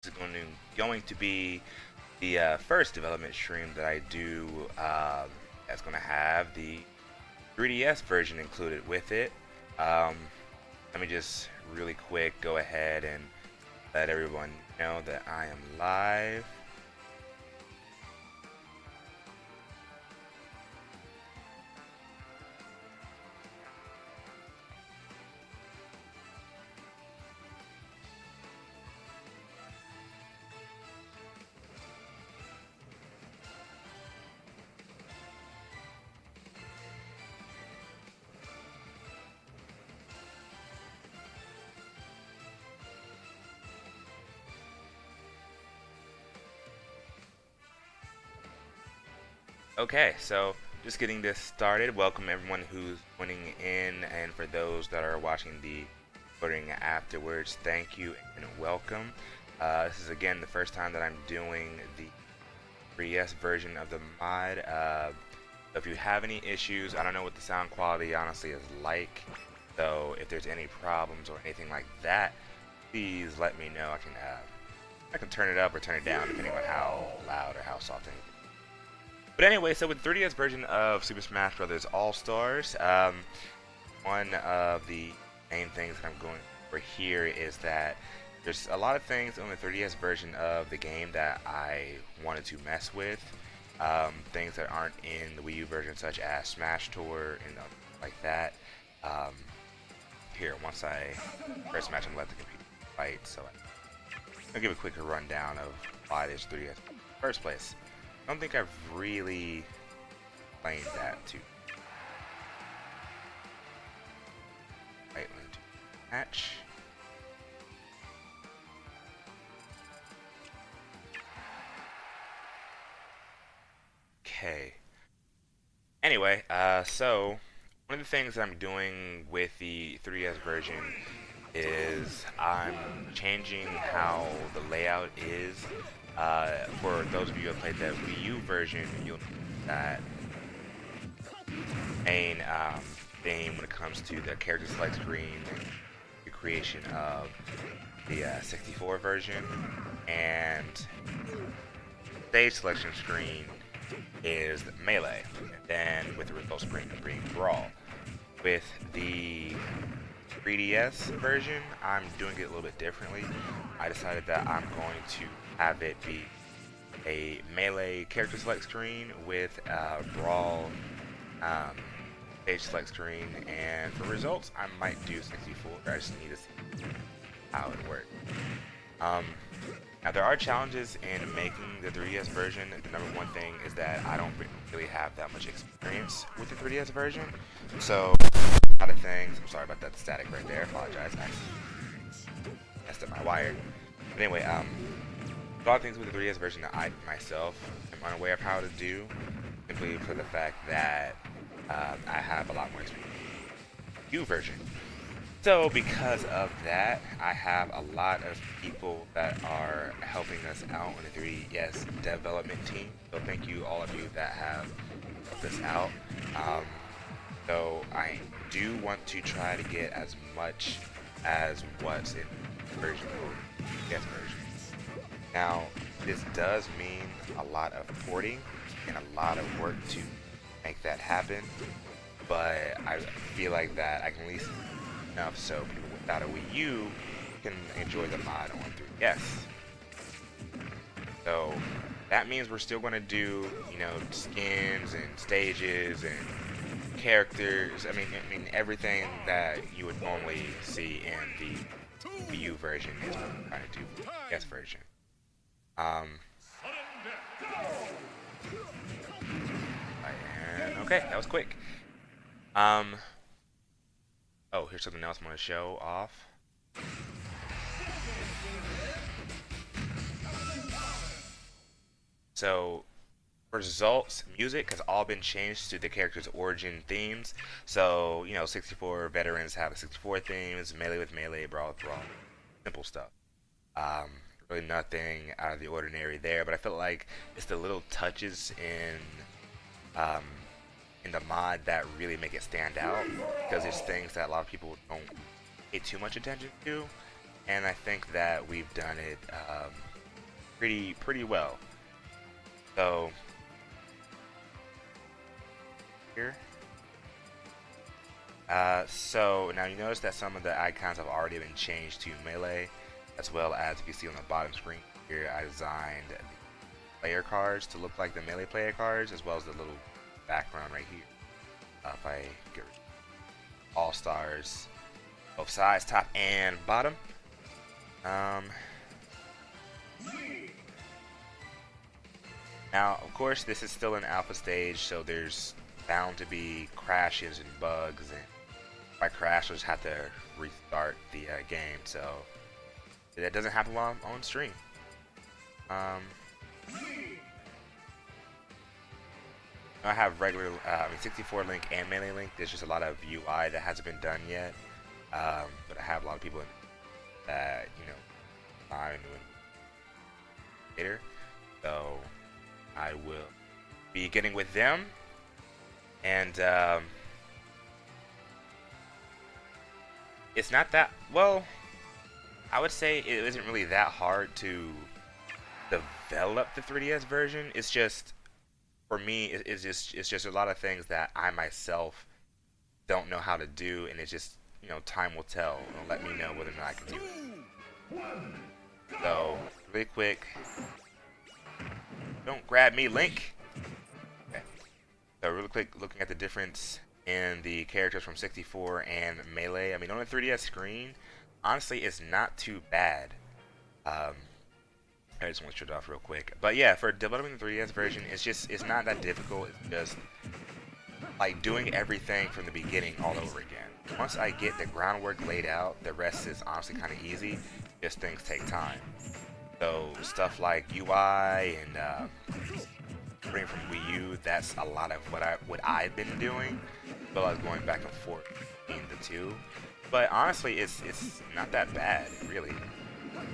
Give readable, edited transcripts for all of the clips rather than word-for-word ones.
is going to be the first development stream that I do that's going to have the 3DS version included with it. Um, Let me just really quick go ahead and let everyone know that I am live. Okay, so just getting this started. Welcome everyone who's tuning in, and for those that are watching the recording afterwards, thank you and welcome. This is again the first time that I'm doing the 3DS version of the mod. If you have any issues, I don't know what the sound quality honestly is like. So if there's any problems or anything like that, please let me know. I can turn it up or turn it down depending on how loud or how soft anything. But anyway, so with the 3DS version of Super Smash Bros. All Stars, one of the main things that I'm going for here is that there's a lot of things on the 3DS version of the game that I wanted to mess with. Things that aren't in the Wii U version, such as Smash Tour and like that. Um, Here, once I press match, I'm let the computer fight. So I'll give a quick rundown of why this 3DS in the first place. I don't think I've really played that too. Right, link to match. Okay. Anyway, so one of the things that I'm doing with the 3DS version is I'm changing how the layout is. For those of you who have played the Wii U version, you'll know that main theme when it comes to the character select screen and the creation of the 64 version, and stage selection screen is melee, and then with the result screen being brawl. With the 3DS version, I'm doing it a little bit differently. I decided that I'm going to have it be a melee character select screen with brawl stage select screen, and for results, I might do 64. I just need to see how it works. Now there are challenges in making the 3DS version. The number one thing is that I don't really have that much experience with the 3DS version, so a lot of things. I'm sorry about that static right there. I apologize. I messed up my wire. But anyway, a lot of things with the 3DS version that I myself am unaware of how to do, simply for the fact that I have a lot more experience with the Wii U version. So because of that, I have a lot of people that are helping us out on the 3DS development team. So thank you all of you that have helped us out. So I do want to try to get as much as what's in the version of the 3DS version. Now, this does mean a lot of porting and a lot of work to make that happen, but I feel like that I can at least do enough so people without a Wii U can enjoy the mod on 3DS. So that means we're still going to do, skins and stages and characters. I mean everything that you would normally see in the Wii U version is what we're trying to do for the 3DS version. Okay, that was quick. Oh, here's something else I'm going to show off. So, results, music has all been changed to the character's origin themes. So, 64 veterans have 64 themes, melee with melee, brawl with brawl, simple stuff. Really nothing out of the ordinary there, but I feel like it's the little touches in the mod that really make it stand out, because there's things that a lot of people don't pay too much attention to, and I think that we've done it pretty well. So here. So now you notice that some of the icons have already been changed to melee, as well as if you see on the bottom screen here, I designed the player cards to look like the melee player cards, as well as the little background right here. If I get All Stars, both sides, top and bottom. Now, of course, this is still an alpha stage, so there's bound to be crashes and bugs, and if I crash, I'll just have to restart the game. So that doesn't happen while I'm on stream. I have regular, 64 link and melee link. There's just a lot of UI that hasn't been done yet, but I have a lot of people that I'm doing later, so I will be getting with them, and it's not that well. I would say it isn't really that hard to develop the 3DS version. It's just, for me, it's just a lot of things that I myself don't know how to do, and it's just, time will tell. It'll let me know whether or not I can do it. So, really quick. Don't grab me, Link! Okay. So, really quick, looking at the difference in the characters from 64 and Melee. I mean, on the 3DS screen, honestly, it's not too bad. I just want to shut it off real quick. But yeah, for developing the 3DS version, it's not that difficult. It's just like doing everything from the beginning all over again. Once I get the groundwork laid out, the rest is honestly kind of easy. Just things take time. So stuff like UI and bring from Wii U, that's a lot of what I've been doing. So I was going back and forth between the two. But honestly, it's not that bad, really.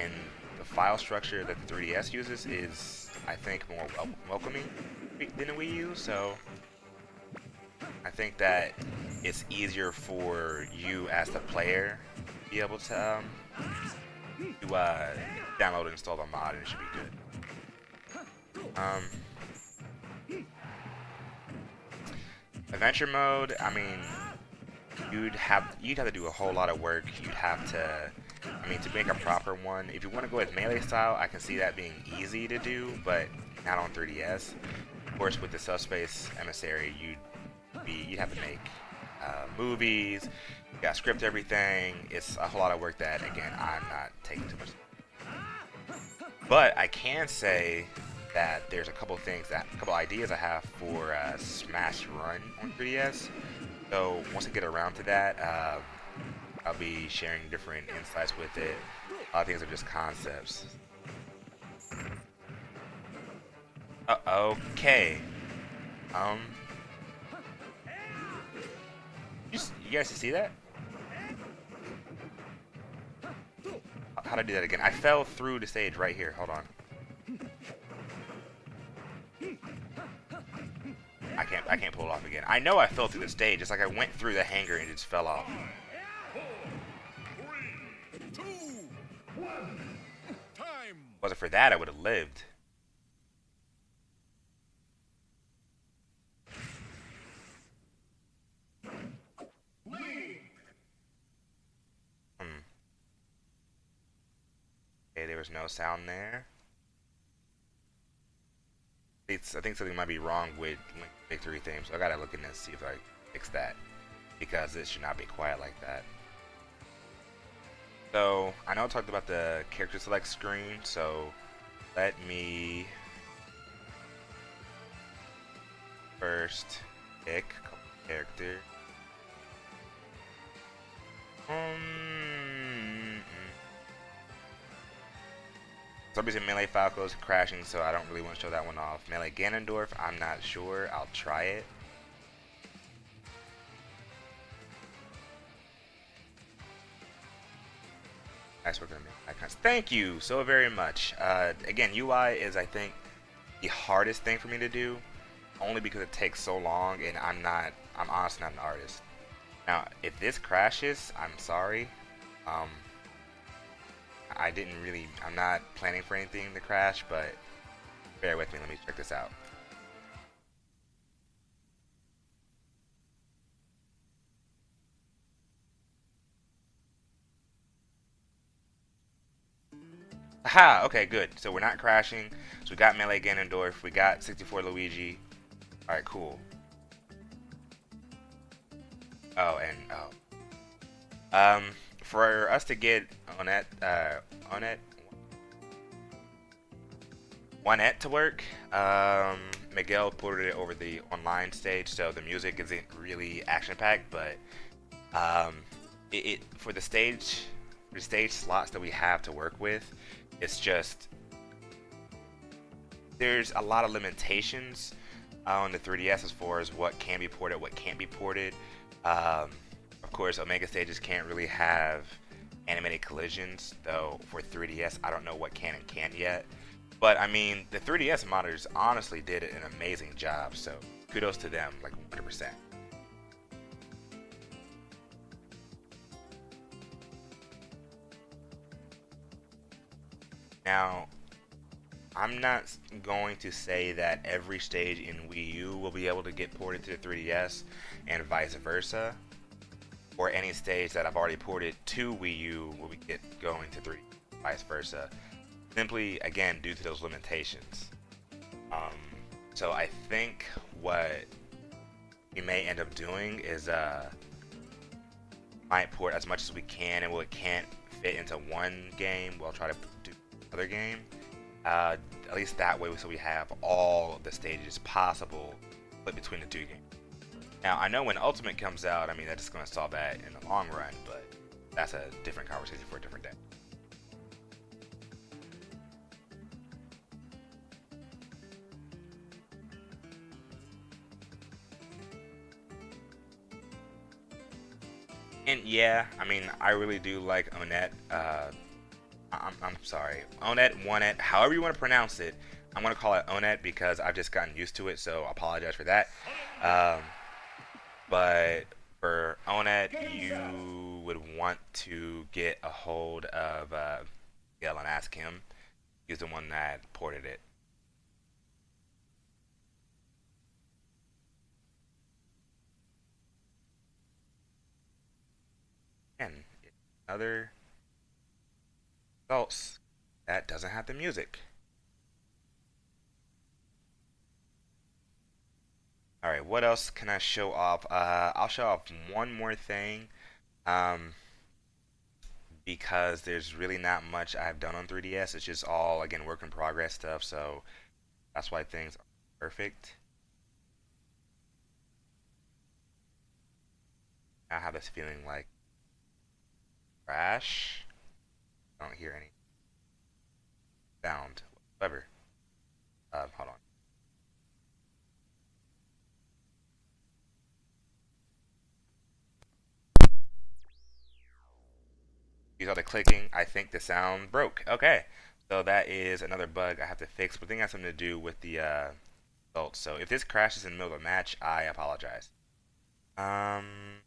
And the file structure that the 3DS uses is, I think, more welcoming than the Wii U. So I think that it's easier for you as the player to be able to download and install the mod, and it should be good. Adventure mode, I mean, you'd have to do a whole lot of work. You'd have to, to make a proper one. If you want to go with melee style, I can see that being easy to do, but not on 3DS. Of course, with the Subspace Emissary, you'd have to make movies. You gotta script everything. It's a whole lot of work that, again, I'm not taking too much. But I can say that there's a couple ideas I have for Smash Run on 3DS. So once I get around to that, I'll be sharing different insights with it. A lot of things are just concepts. Okay. You guys see that? How'd I do that again? I fell through the stage right here. Hold on. I can't pull it off again. I know I fell through the stage. It's like I went through the hangar and it just fell off. 3, 2, 1. Time. Wasn't for that, I would have lived. Okay, there was no sound there. I think something might be wrong with Link Victory theme, so I gotta look in and see if I fix that, because it should not be quiet like that. So I know I talked about the character select screen, so let me first pick character. For some reason, Melee Falco's crashing, so I don't really want to show that one off. Melee Ganondorf, I'm not sure. I'll try it. Nice work on me. Icons. Thank you so very much. Again, UI is, I think, the hardest thing for me to do, only because it takes so long, and I'm honestly not an artist. Now, if this crashes, I'm sorry. I'm not planning for anything to crash, but bear with me. Let me check this out. Aha, okay, good. So we're not crashing. So we got Melee Ganondorf, we got 64 Luigi. Alright, cool. Oh, and for us to get Onet Onet to work, Miguel ported it over the online stage, so the music isn't really action packed, but it for the stage slots that we have to work with, it's just there's a lot of limitations on the 3DS as far as what can be ported, what can't be ported. Of course, Omega stages can't really have animated collisions, though for 3DS, I don't know what can and can't yet. But I mean, the 3DS modders honestly did an amazing job, so kudos to them, like 100%. Now, I'm not going to say that every stage in Wii U will be able to get ported to the 3DS and vice versa, or any stage that I've already ported to Wii U will get going to 3, vice versa. Simply, again, due to those limitations. Um, so I think what we may end up doing is might port as much as we can, and what can't fit into one game, we'll try to do another game. At least that way, so we have all of the stages possible split between the two games. Now, I know when Ultimate comes out, I mean, that's just going to solve that in the long run, but that's a different conversation for a different day. And yeah, I mean, I really do like Onet. I'm sorry, Onet, Onet, however you want to pronounce it. I'm going to call it Onet because I've just gotten used to it, so I apologize for that. Um, but for Onet, you would want to get a hold of Miguel and ask him. He's the one that ported it. And other results that doesn't have the music. All right, what else can I show off? I'll show off one more thing, um, because there's really not much I've done on 3DS. It's just all again work in progress stuff, so that's why things are perfect. I have this feeling like crash. I don't hear any sound whatsoever. Hold on. You saw the clicking. I think the sound broke. Okay. So that is another bug I have to fix, but I think it has something to do with the results. So if this crashes in the middle of a match, I apologize. Um,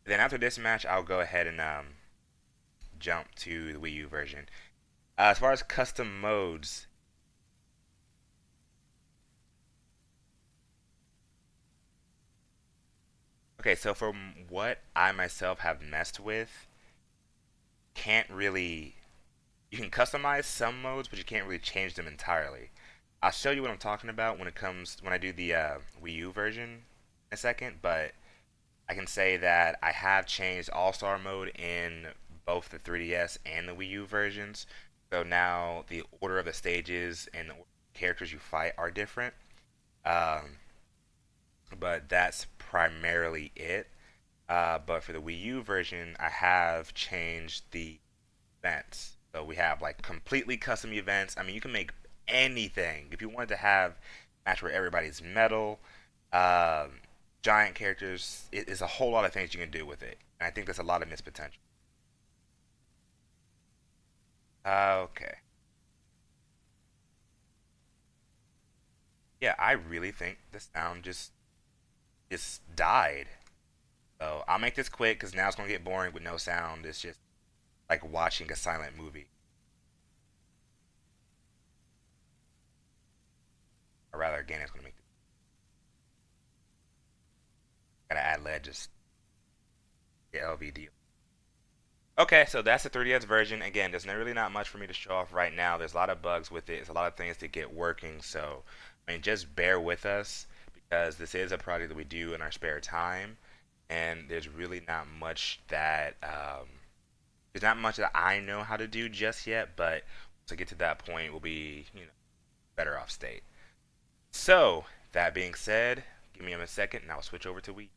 then after this match, I'll go ahead and jump to the Wii U version. As far as custom modes, okay, so from what I myself have messed with, can't really you can customize some modes, but you can't really change them entirely. I'll show you what I'm talking about when I do the Wii U version in a second, but I can say that I have changed All Star mode in both the 3DS and the Wii U versions. So now the order of the stages and the characters you fight are different. Um, but that's primarily it. But for the Wii U version, I have changed the events. So we have like completely custom events. I mean, you can make anything. If you wanted to have a match where everybody's metal, um, giant characters, it is a whole lot of things you can do with it. And I think there's a lot of missed potential. Okay. Yeah, I really think the sound just just died. So I'll make this quick because now it's gonna get boring with no sound. It's just like watching a silent movie. Or rather, again, it's gonna make. Gotta add LED just the LVD. Okay, so that's the 3DS version. Again, there's really not much for me to show off right now. There's a lot of bugs with it. There's a lot of things to get working. So, I mean, just bear with us because this is a project that we do in our spare time, and there's really not much that I know how to do just yet. But to get to that point, we'll be better off state. So that being said, give me a second, and I'll switch over to Wii.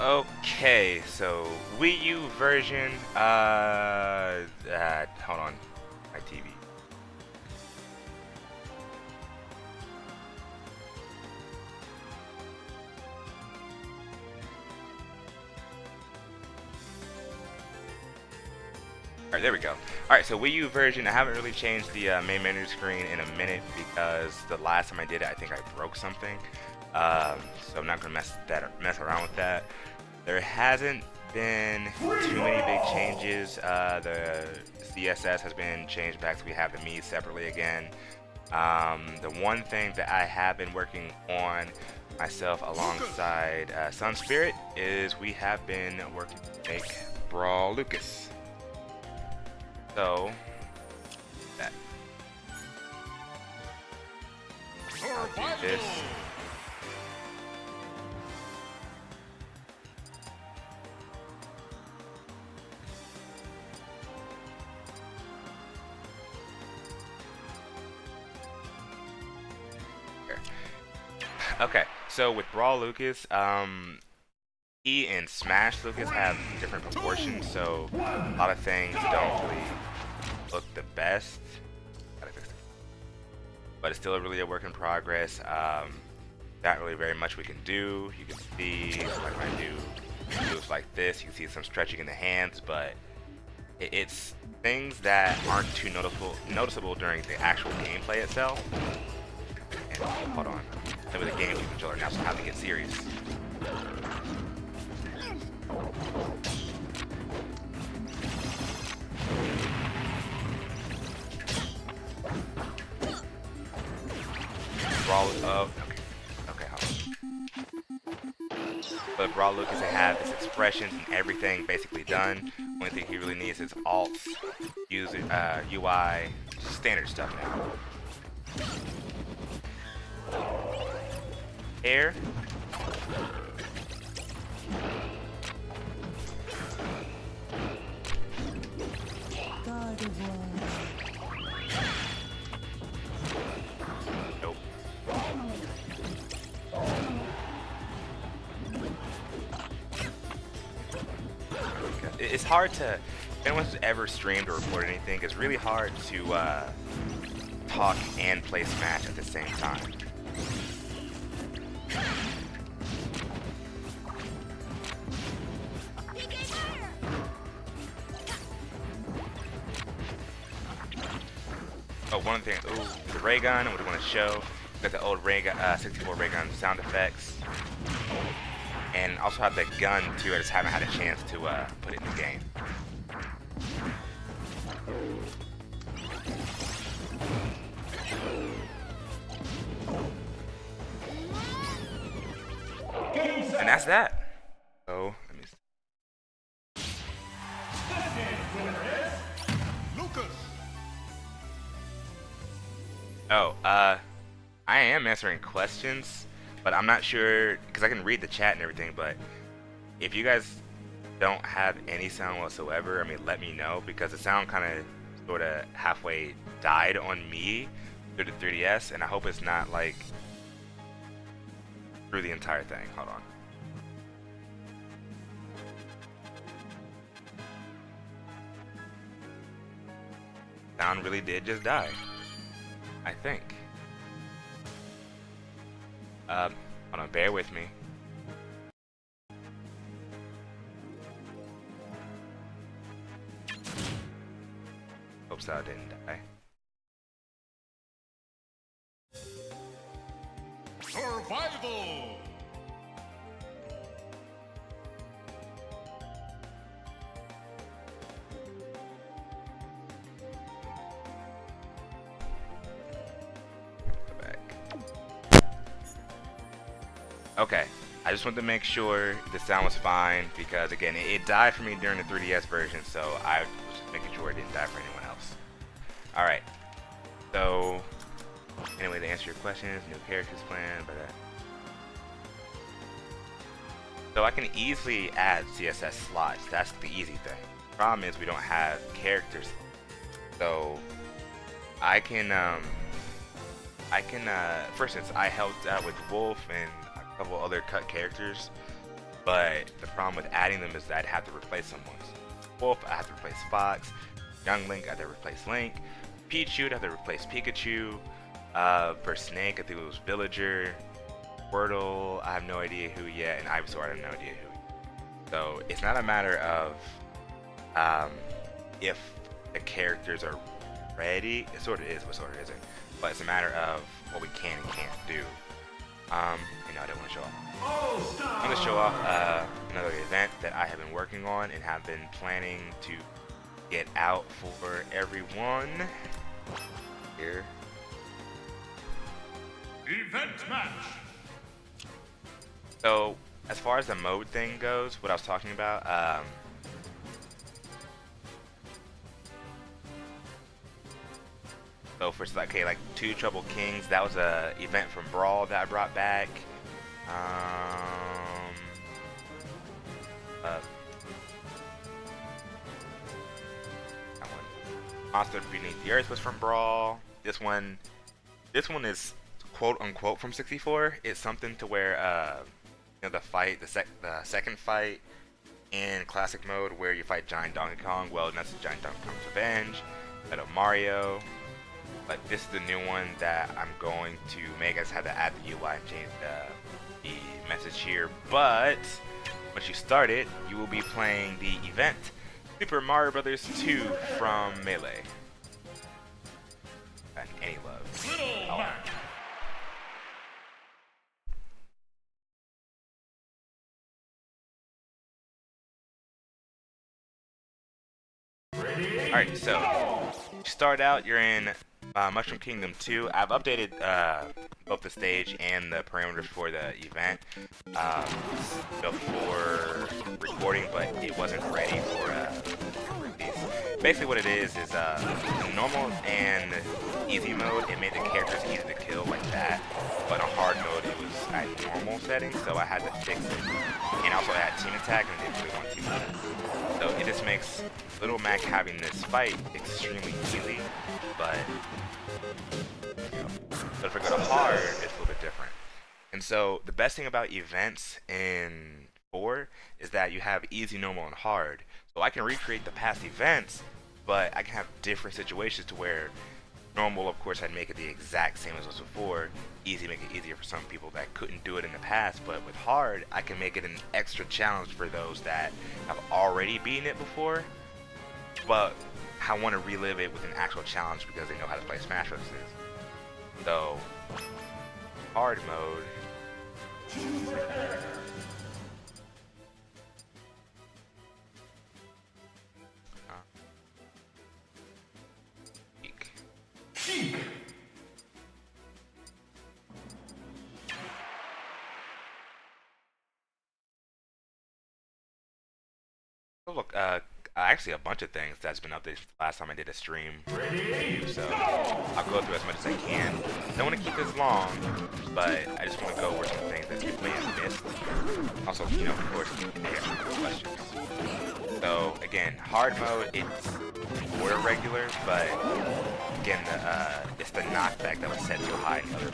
Okay, so Wii U version. Hold on, my TV. Alright, there we go. Alright, so Wii U version. I haven't really changed the main menu screen in a minute because the last time I did it, I think I broke something. So I'm not gonna mess around with that. There hasn't been too many big changes. The CSS has been changed back, so we have the Mii separately again. The one thing that I have been working on myself alongside Sun Spirit is we have been working to make Brawl Lucas. So that. I'll do this. Okay, so with Brawl Lucas, he and Smash Lucas have different proportions, so a lot of things don't really look the best. But it's still really a work in progress. Not really very much we can do. You can see, like when I do moves like this, you can see some stretching in the hands, but it's things that aren't too noticeable during the actual gameplay itself. And hold on. With the GameCube controller now, so I have to get serious. Brawl okay, hold on. But Brawl Lucas, I have his expressions and everything basically done. Only thing he really needs is alts, user, UI, standard stuff now. Air. Nope. It's hard to, if anyone's ever streamed or recorded anything, it's really hard to talk and play Smash at the same time. Oh, one thing, the ray gun, I would want to show. Got the old ray gun, 64 ray gun sound effects. And also have the gun too, I just haven't had a chance to put it in the game. And that's that. So, let me see. Oh, I am answering questions, but I'm not sure because I can read the chat and everything. But if you guys don't have any sound whatsoever, I mean, let me know because the sound kind of sort of halfway died on me through the 3DS, and I hope it's not like through the entire thing. Hold on. Sound really did just die, I think. Hold on, bear with me. Hope sound didn't die. Survival! Go back. Okay, I just wanted to make sure the sound was fine because again, it died for me during the 3DS version, so I was just making sure it didn't die for anyone else. Alright, so anyway, to answer your questions, new characters planned, but so I can easily add CSS slots. That's the easy thing. Problem is we don't have characters, so I can for instance, I helped out with Wolf and a couple other cut characters, but the problem with adding them is that I'd have to replace someone. Wolf, I have to replace Fox. Young Link, I have to replace Link. Pichu, I have to replace Pikachu. For Snake, I think it was Villager. Wordle, I have no idea who yet, and Ivysaur, I have no idea who. So it's not a matter of if the characters are ready. It sort of is, but sort of isn't. But it's a matter of what we can and can't do. You know, I don't want to show off. I'm going to show off another event that I have been working on and have been planning to get out for everyone. Here. Event match! So, as far as the mode thing goes, what I was talking about, so for like 2 Trouble Kings, that was a event from Brawl that I brought back. That one. Monster Beneath the Earth was from Brawl. This one is quote unquote from 64. It's something to where you know, the second fight in classic mode where you fight Giant Donkey Kong. Well, that's Giant Donkey Kong's Revenge. Out of Mario. But this is the new one that I'm going to make. I just had to add the UI and change the message here. But once you start it, you will be playing the event Super Mario Brothers 2 from Melee. And any love. Oh. Alright, so you start out, you're in Mushroom Kingdom 2. I've updated both the stage and the parameters for the event before recording, but it wasn't ready for release. Basically what it is normal and easy mode, it made the characters easy to kill like that, but on hard mode it was at normal settings, so I had to fix it. And also I had team attack and it didn't really want team attack. So it just makes Little Mac having this fight extremely easy, but you know, but if I go to hard, it's a little bit different. And so the best thing about events in 4 is that you have easy, normal, and hard. So I can recreate the past events, but I can have different situations to where normal, of course, I'd make it the exact same as it was before. Easy, make it easier for some people that couldn't do it in the past, but with hard, I can make it an extra challenge for those that have already beaten it before, but I want to relive it with an actual challenge because they know how to play Smash Bros. So, hard mode. Oh, look, actually a bunch of things that's been updated since the last time I did a stream review. So I'll go through as much as I can. Don't want to keep this long, but I just want to go over some things that people may have missed. Also, you know, of course, answer questions. So again, hard mode, it's more regular, but again, it's the knockback that was set too high in other,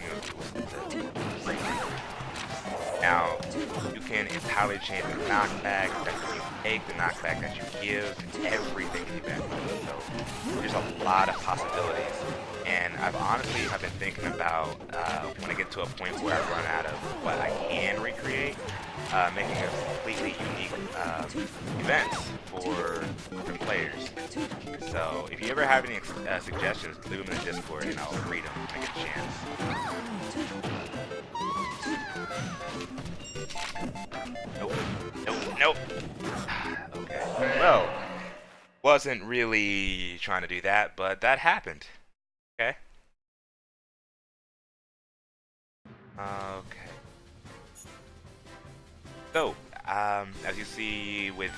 you know, now, you can entirely change the knockback that you take, the knockback that you give, everything in event mode. So there's a lot of possibilities. And I've been thinking about when I get to a point where I run out of what I can recreate, making a completely unique events for different players. So if you ever have any suggestions, leave them in the Discord and I'll read them when I get a chance. Nope. Okay. Well, wasn't really trying to do that, but that happened. Okay. Okay. So, as you see with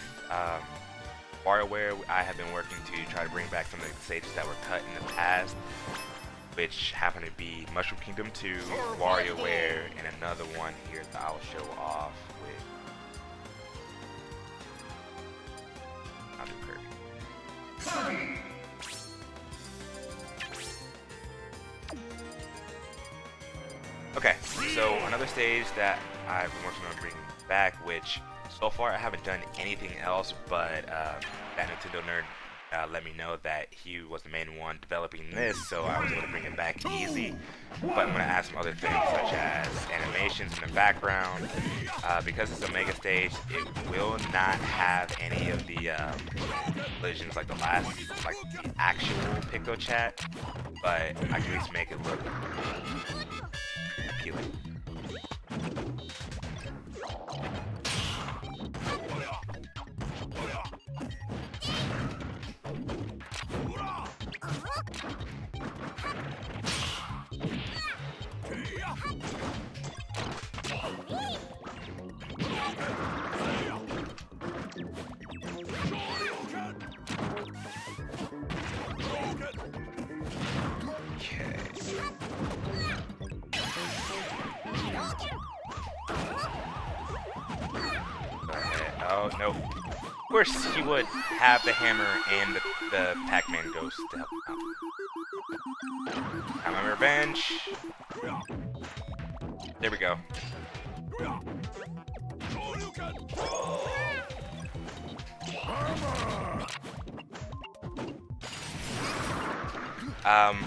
WarioWare, I have been working to try to bring back some of the stages that were cut in the past, which happen to be Mushroom Kingdom 2, WarioWare, and another one here that I'll show off with Kirby. Okay, so another stage that I've been working on bringing back, which so far I haven't done anything else, but that Nintendo nerd let me know that he was the main one developing this, so I was able to bring it back easy. But I'm going to add some other things such as animations in the background. Because it's a mega stage, it will not have any of the collisions like the actual Pico chat, but I can at least make it look appealing. Oh, no. Of course he would have the hammer and the Pac-Man ghost to help him out. Got my revenge. There we go.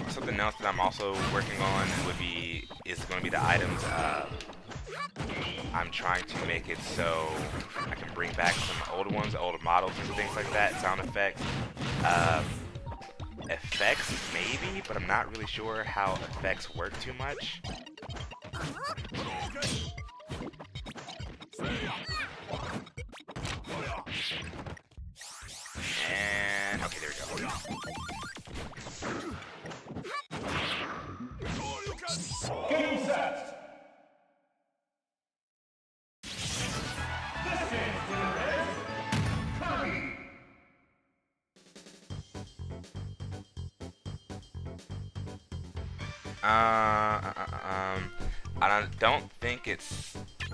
Something else that I'm also working on is going to be the items. I'm trying to make it so I can bring back some older ones, older models and things like that, sound effects. Effects, maybe, but I'm not really sure how effects work too much. And, okay, there we go. Game set.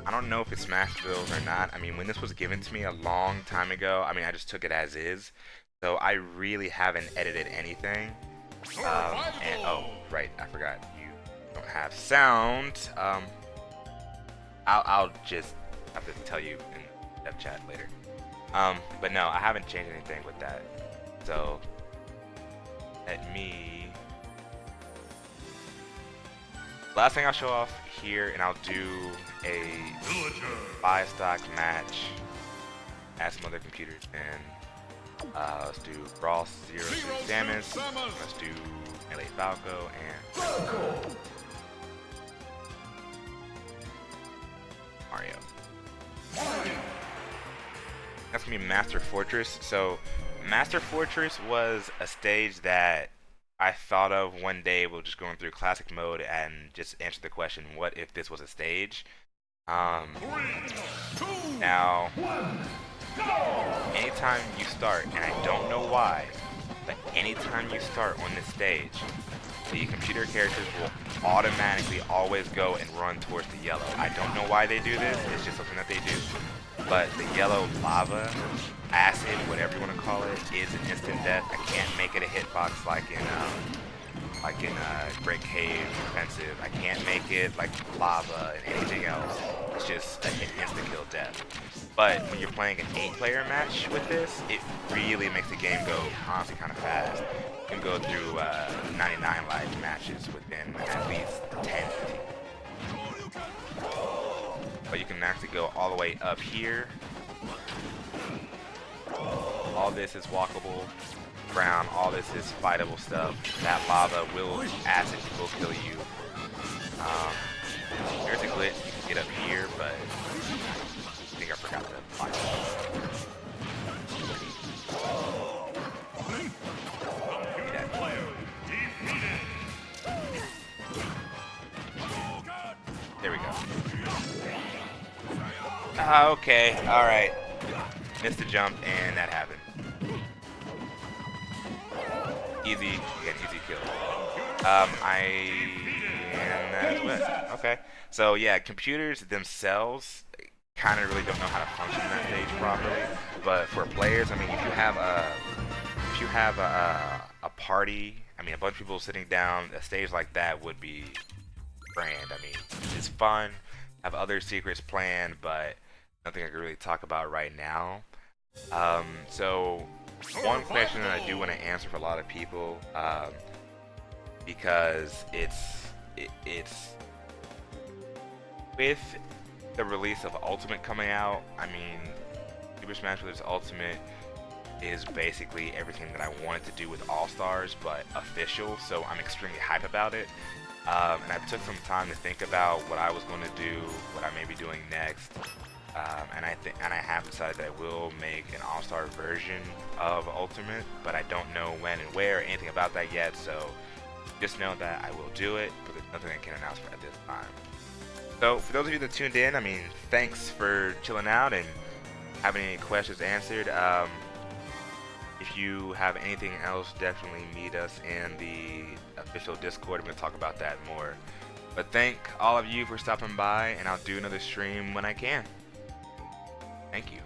I don't know if it's Smash Bros or not. I mean, when this was given to me a long time ago, I mean, I just took it as is. So I really haven't edited anything. And, oh, right, I forgot. You don't have sound. I'll just have to tell you in dev chat later. But no, I haven't changed anything with that. So, let me... Last thing I'll show off here, and I'll do a 5-stock match. Add some other computers in. Let's do Brawl 06 Samus. Let's do Melee Falco and Mario. That's gonna be Master Fortress. So, Master Fortress was a stage that I thought of one day while just going through classic mode and just answer the question, what if this was a stage? Now, anytime you start, and I don't know why, but anytime you start on this stage, the computer characters will automatically always go and run towards the yellow. I don't know why they do this, it's just something that they do. But the yellow lava, acid, whatever you want to call it, is an instant death. I can't make it a hitbox like in Great Cave Defensive. I can't make it like lava and anything else. It's just an instant kill death. But when you're playing an 8-player match with this, it really makes the game go honestly kind of fast. You can go through 99 live matches within at least 10, 15. But you can actually go all the way up here. All this is walkable ground. All this is fightable stuff. That lava will, acid will kill you. There's a glitch. You can get up here, but I think I forgot to find There we go. Okay, alright. Missed the jump, and that happened. Easy, again, easy kill. And that's what. Okay. So yeah, computers themselves kind of really don't know how to function in that stage properly. But for players, I mean, if you have a party, I mean, a bunch of people sitting down, a stage like that would be grand. I mean, it's fun. Have other secrets planned, but nothing I can really talk about right now. So one question that I do want to answer for a lot of people, because it's with the release of Ultimate coming out. I mean, Super Smash Bros. Ultimate is basically everything that I wanted to do with All Stars, but official. So I'm extremely hyped about it. And I took some time to think about what I was going to do, what I may be doing next. And I have decided that I will make an all-star version of Ultimate, but I don't know when and where or anything about that yet, so just know that I will do it, but there's nothing I can announce at this time. So for those of you that tuned in, I mean, thanks for chilling out and having any questions answered. If you have anything else, definitely meet us in the official Discord. I'm going to talk about that more. But thank all of you for stopping by, and I'll do another stream when I can. Thank you.